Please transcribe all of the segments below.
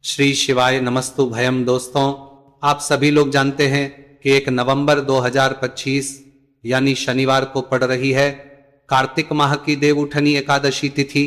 श्री शिवाय नमस्तु भयम। दोस्तों, आप सभी लोग जानते हैं कि 1 नवंबर 2025 यानी शनिवार को पड़ रही है कार्तिक माह की देवउठनी एकादशी तिथि।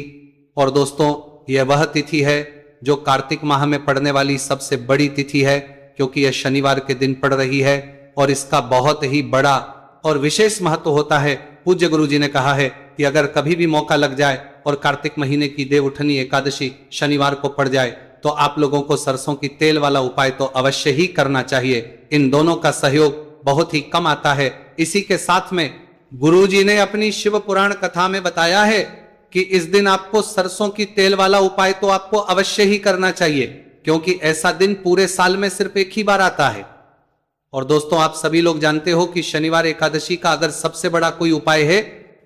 और दोस्तों, यह वह तिथि है जो कार्तिक माह में पड़ने वाली सबसे बड़ी तिथि है, क्योंकि यह शनिवार के दिन पड़ रही है और इसका बहुत ही बड़ा और विशेष महत्व होता है। पूज्य गुरु जी ने कहा है कि अगर कभी भी मौका लग जाए और कार्तिक महीने की देवउठनी एकादशी शनिवार को पड़ जाए तो आप लोगों को सरसों की तेल वाला उपाय तो अवश्य ही करना चाहिए। इन दोनों का सहयोग बहुत ही कम आता है। इसी के साथ में गुरुजी ने अपनी शिव पुराण कथा में बताया है कि इस दिन आपको सरसों की तेल वाला उपाय तो आपको अवश्य ही करना चाहिए, क्योंकि ऐसा दिन पूरे साल में सिर्फ एक ही बार आता है। और दोस्तों, आप सभी लोग जानते हो कि शनिवार एकादशी का अगर सबसे बड़ा कोई उपाय है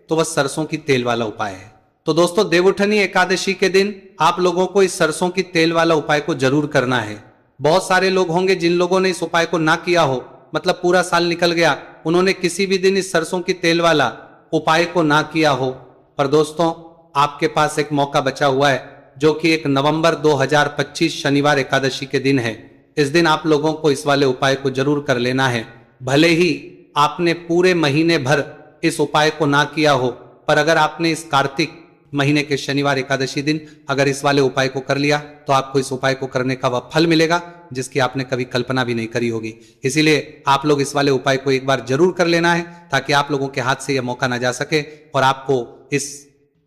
तो वह सरसों की तेल वाला उपाय है। तो दोस्तों, देवउठनी एकादशी के दिन आप लोगों को इस सरसों की तेल वाला उपाय को जरूर करना है। बहुत सारे लोग होंगे जिन लोगों ने इस उपाय को ना किया हो, मतलब पूरा साल निकल गया, उन्होंने किसी भी दिन इस सरसों की तेल वाला उपाय को ना किया हो। पर दोस्तों, आपके पास एक मौका बचा हुआ है, जो कि 1 नवंबर 2025 शनिवार एकादशी के दिन है। इस दिन आप लोगों को इस वाले उपाय को जरूर कर लेना है। भले ही आपने पूरे महीने भर इस उपाय को ना किया हो, पर अगर आपने इस कार्तिक महीने के शनिवार एकादशी दिन अगर इस वाले उपाय को कर लिया तो आपको इस उपाय को करने का वह फल मिलेगा जिसकी आपने कभी कल्पना भी नहीं करी होगी। इसीलिए आप लोग इस वाले उपाय को एक बार जरूर कर लेना है, ताकि आप लोगों के हाथ से यह मौका ना जा सके और आपको इस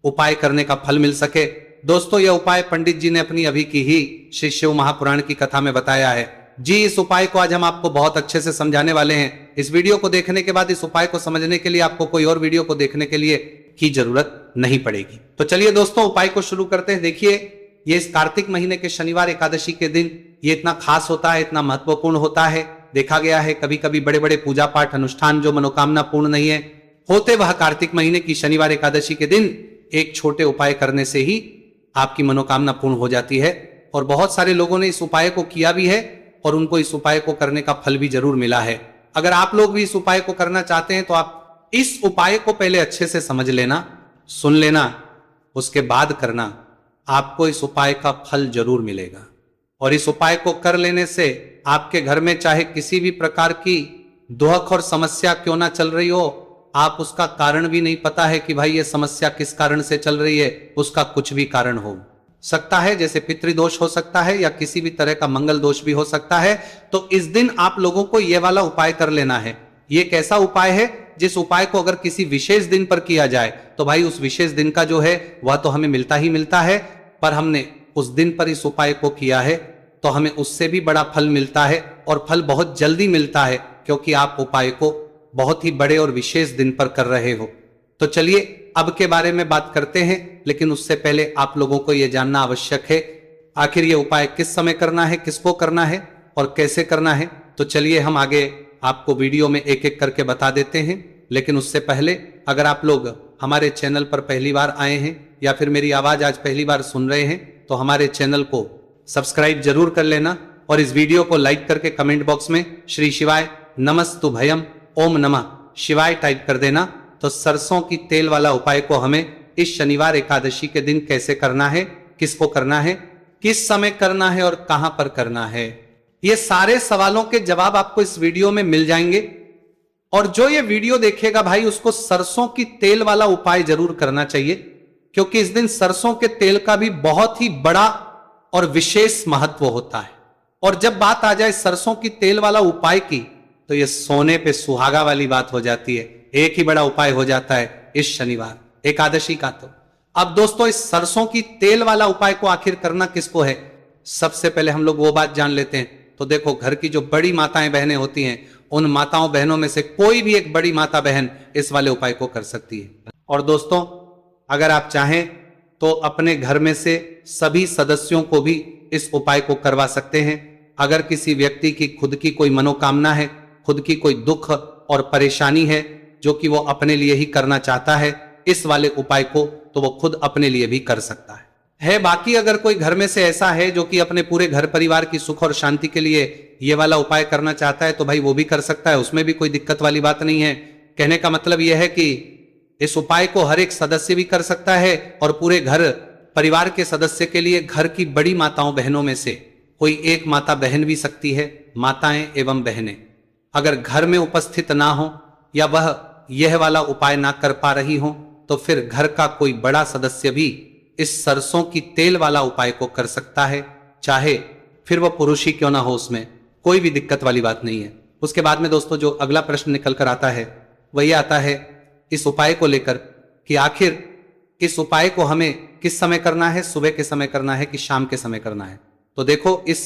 उपाय करने का फल मिल सके। दोस्तों, यह उपाय पंडित जी ने अपनी अभी की ही श्री शिव महापुराण की कथा में बताया है जी। इस उपाय को आज हम आपको बहुत अच्छे से समझाने वाले हैं। इस वीडियो को देखने के बाद इस उपाय को समझने के लिए आपको कोई और वीडियो को देखने के लिए की जरूरत नहीं पड़ेगी। तो चलिए दोस्तों, उपाय को शुरू करते हैं। देखिए, ये इस कार्तिक महीने के शनिवार एकादशी के दिन ये इतना खास होता है, इतना महत्वपूर्ण होता है। देखा गया है कभी कभी बड़े बड़े पूजा पाठ अनुष्ठान जो मनोकामना पूर्ण नहीं है होते, वह कार्तिक महीने की शनिवार एकादशी के दिन एक छोटे उपाय करने से ही आपकी मनोकामना पूर्ण हो जाती है। और बहुत सारे लोगों ने इस उपाय को किया भी है और उनको इस उपाय को करने का फल भी जरूर मिला है। अगर आप लोग भी इस उपाय को करना चाहते हैं तो आप इस उपाय को पहले अच्छे से समझ लेना, सुन लेना, उसके बाद करना। आपको इस उपाय का फल जरूर मिलेगा। और इस उपाय को कर लेने से आपके घर में चाहे किसी भी प्रकार की दुख और समस्या क्यों ना चल रही हो, आप उसका कारण भी नहीं पता है कि भाई ये समस्या किस कारण से चल रही है, उसका कुछ भी कारण हो सकता है, जैसे पितृदोष हो सकता है या किसी भी तरह का मंगल दोष भी हो सकता है। तो इस दिन आप लोगों को यह वाला उपाय कर लेना है। ये कैसा उपाय है जिस उपाय को अगर किसी विशेष दिन पर किया जाए तो भाई उस विशेष दिन का जो है वह तो हमें मिलता ही मिलता है, पर हमने उस दिन पर इस उपाय को किया है तो हमें उससे भी बड़ा फल मिलता है, और फल बहुत जल्दी मिलता है, क्योंकि आप उपाय को बहुत ही बड़े और विशेष दिन पर कर रहे हो। तो चलिए अब के बारे में बात करते हैं, लेकिन उससे पहले आप लोगों को यह जानना आवश्यक है आखिर यह उपाय किस समय करना है, किसको करना है और कैसे करना है। तो चलिए हम आगे आपको वीडियो में एक एक करके बता देते हैं। लेकिन उससे पहले अगर आप लोग हमारे चैनल पर पहली बार आए हैं या फिर मेरी आवाज आज पहली बार सुन रहे हैं तो हमारे चैनल को सब्सक्राइब जरूर कर लेना और इस वीडियो को लाइक करके कमेंट बॉक्स में श्री शिवाय नमस्तु भयम ओम नमः शिवाय टाइप कर देना। तो सरसों की तेल वाला उपाय को हमें इस शनिवार एकादशी के दिन कैसे करना है, किसको करना है, किस समय करना है और कहां पर करना है, ये सारे सवालों के जवाब आपको इस वीडियो में मिल जाएंगे। और जो ये वीडियो देखेगा भाई उसको सरसों की तेल वाला उपाय जरूर करना चाहिए, क्योंकि इस दिन सरसों के तेल का भी बहुत ही बड़ा और विशेष महत्व होता है। और जब बात आ जाए सरसों की तेल वाला उपाय की तो ये सोने पे सुहागा वाली बात हो जाती है। एक ही बड़ा उपाय हो जाता है इस शनिवार एकादशी का। तो अब दोस्तों, इस सरसों की तेल वाला उपाय को आखिर करना किसको है, सबसे पहले हम लोग वो बात जान लेते हैं। तो देखो, घर की जो बड़ी माताएं बहनें होती हैं, उन माताओं बहनों में से कोई भी एक बड़ी माता बहन इस वाले उपाय को कर सकती है। और दोस्तों, अगर आप चाहें तो अपने घर में से सभी सदस्यों को भी इस उपाय को करवा सकते हैं। अगर किसी व्यक्ति की खुद की कोई मनोकामना है, खुद की कोई दुख और परेशानी है जो कि वो अपने लिए ही करना चाहता है इस वाले उपाय को, तो वो खुद अपने लिए भी कर सकता है। बाकी अगर कोई घर में से ऐसा है जो कि अपने पूरे घर परिवार की सुख और शांति के लिए ये वाला उपाय करना चाहता है तो भाई वो भी कर सकता है, उसमें भी कोई दिक्कत वाली बात नहीं है। कहने का मतलब यह है कि इस उपाय को हर एक सदस्य भी कर सकता है और पूरे घर परिवार के सदस्य के लिए घर की बड़ी माताओं बहनों में से कोई एक माता बहन भी सकती है, माताएं एवं बहनें अगर घर में उपस्थित ना हो या वह यह वाला उपाय ना कर पा रही हो तो फिर घर का कोई बड़ा सदस्य भी इस सरसों की तेल वाला उपाय को कर सकता है, चाहे फिर वह पुरुष ही क्यों ना हो, उसमें कोई भी दिक्कत वाली बात नहीं है। उसके बाद में दोस्तों जो अगला प्रश्न निकल कर आता है वह यह आता है इस उपाय को लेकर कि आखिर इस उपाय को हमें किस समय करना है, सुबह के समय करना है कि शाम के समय करना है। तो देखो इस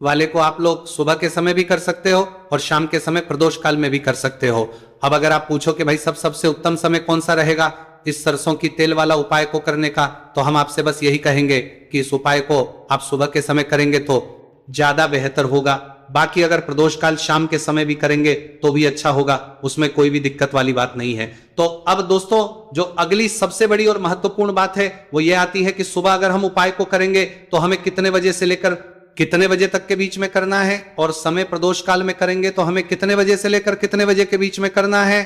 वाले को आप लोग सुबह के समय भी कर सकते हो और शाम के समय प्रदोष काल में भी कर सकते हो। अब अगर आप पूछो कि भाई सबसे उत्तम समय कौन सा रहेगा इस सरसों की तेल वाला उपाय को करने का, तो हम आपसे बस यही कहेंगे कि इस उपाय को आप सुबह के समय करेंगे तो ज्यादा बेहतर होगा। बाकी अगर प्रदोष काल शाम के समय भी करेंगे तो भी अच्छा होगा, उसमें कोई भी दिक्कत वाली बात नहीं है। तो अब दोस्तों जो अगली सबसे बड़ी और महत्वपूर्ण बात है वो ये आती है कि सुबह अगर हम उपाय को करेंगे तो हमें कितने बजे से लेकर कितने बजे तक के बीच में करना है, और समय प्रदोष काल में करेंगे तो हमें कितने बजे से लेकर कितने बजे के बीच में करना है।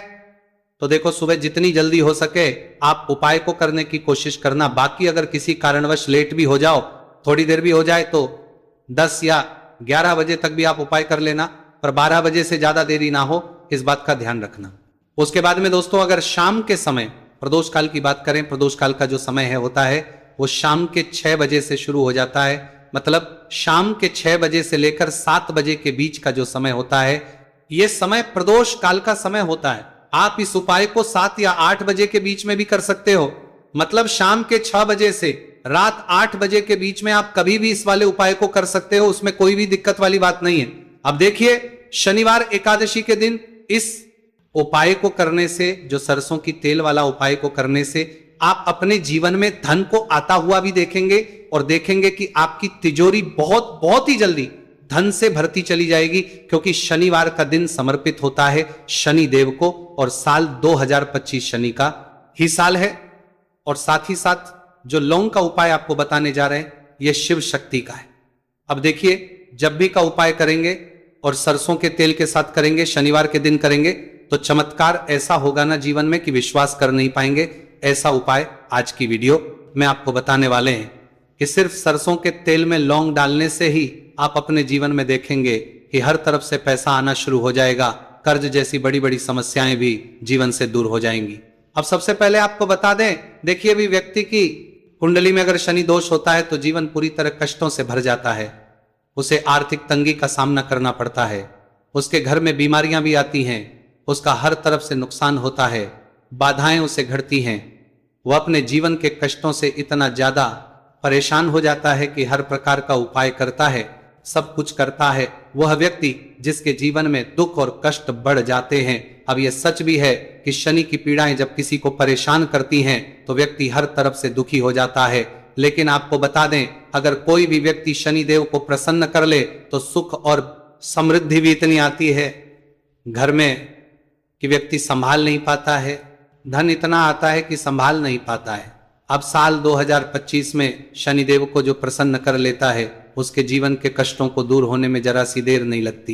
तो देखो सुबह जितनी जल्दी हो सके आप उपाय को करने की कोशिश करना। बाकी अगर किसी कारणवश लेट भी हो जाओ, थोड़ी देर भी हो जाए, तो 10 या 11 बजे तक भी आप उपाय कर लेना, पर 12 बजे से ज्यादा देरी ना हो, इस बात का ध्यान रखना। उसके बाद में दोस्तों अगर शाम के समय प्रदोष काल की बात करें, प्रदोष काल का जो समय है होता है वो शाम के 6 बजे से शुरू हो जाता है। मतलब शाम के 6 बजे से लेकर 7 बजे के बीच का जो समय होता है यह समय प्रदोष काल का समय होता है। आप इस उपाय को 7 या 8 बजे के बीच में भी कर सकते हो। मतलब शाम के 6 बजे से रात 8 बजे के बीच में आप कभी भी इस वाले उपाय को कर सकते हो, उसमें कोई भी दिक्कत वाली बात नहीं है। अब देखिए शनिवार एकादशी के दिन इस उपाय को करने से, जो सरसों की तेल वाला उपाय को करने से आप अपने जीवन में धन को आता हुआ भी देखेंगे और देखेंगे कि आपकी तिजोरी बहुत बहुत ही जल्दी धन से भरती चली जाएगी, क्योंकि शनिवार का दिन समर्पित होता है शनि देव को और साल 2025 शनि का ही साल है। और साथ ही साथ जो लौंग का उपाय आपको बताने जा रहे हैं यह शिव शक्ति का है। अब देखिए जब भी का उपाय करेंगे और सरसों के तेल के साथ करेंगे, शनिवार के दिन करेंगे, तो चमत्कार ऐसा होगा ना जीवन में कि विश्वास कर नहीं पाएंगे। ऐसा उपाय आज की वीडियो में आपको बताने वाले हैं कि सिर्फ सरसों के तेल में लौंग डालने से ही आप अपने जीवन में देखेंगे कि हर तरफ से पैसा आना शुरू हो जाएगा, कर्ज जैसी बड़ी बड़ी समस्याएं भी जीवन से दूर हो जाएंगी। अब सबसे पहले आपको बता दें, देखिए भी व्यक्ति की कुंडली में अगर शनि दोष होता है तो जीवन पूरी तरह कष्टों से भर जाता है, उसे आर्थिक तंगी का सामना करना पड़ता है, उसके घर में बीमारियां भी आती हैं, उसका हर तरफ से नुकसान होता है, बाधाएं उसे घटती हैं, वह अपने जीवन के कष्टों से इतना ज्यादा परेशान हो जाता है कि हर प्रकार का उपाय करता है, सब कुछ करता है। वह व्यक्ति जिसके जीवन में दुख और कष्ट बढ़ जाते हैं। अब यह सच भी है कि शनि की पीड़ाएं जब किसी को परेशान करती हैं तो व्यक्ति हर तरफ से दुखी हो जाता है। लेकिन आपको बता दें, अगर कोई भी व्यक्ति शनि देव को प्रसन्न कर ले तो सुख और समृद्धि भी इतनी आती है घर में कि व्यक्ति संभाल नहीं पाता है, धन इतना आता है कि संभाल नहीं पाता है। अब साल 2025 में शनिदेव को जो प्रसन्न कर लेता है उसके जीवन के कष्टों को दूर होने में जरा सी देर नहीं लगती।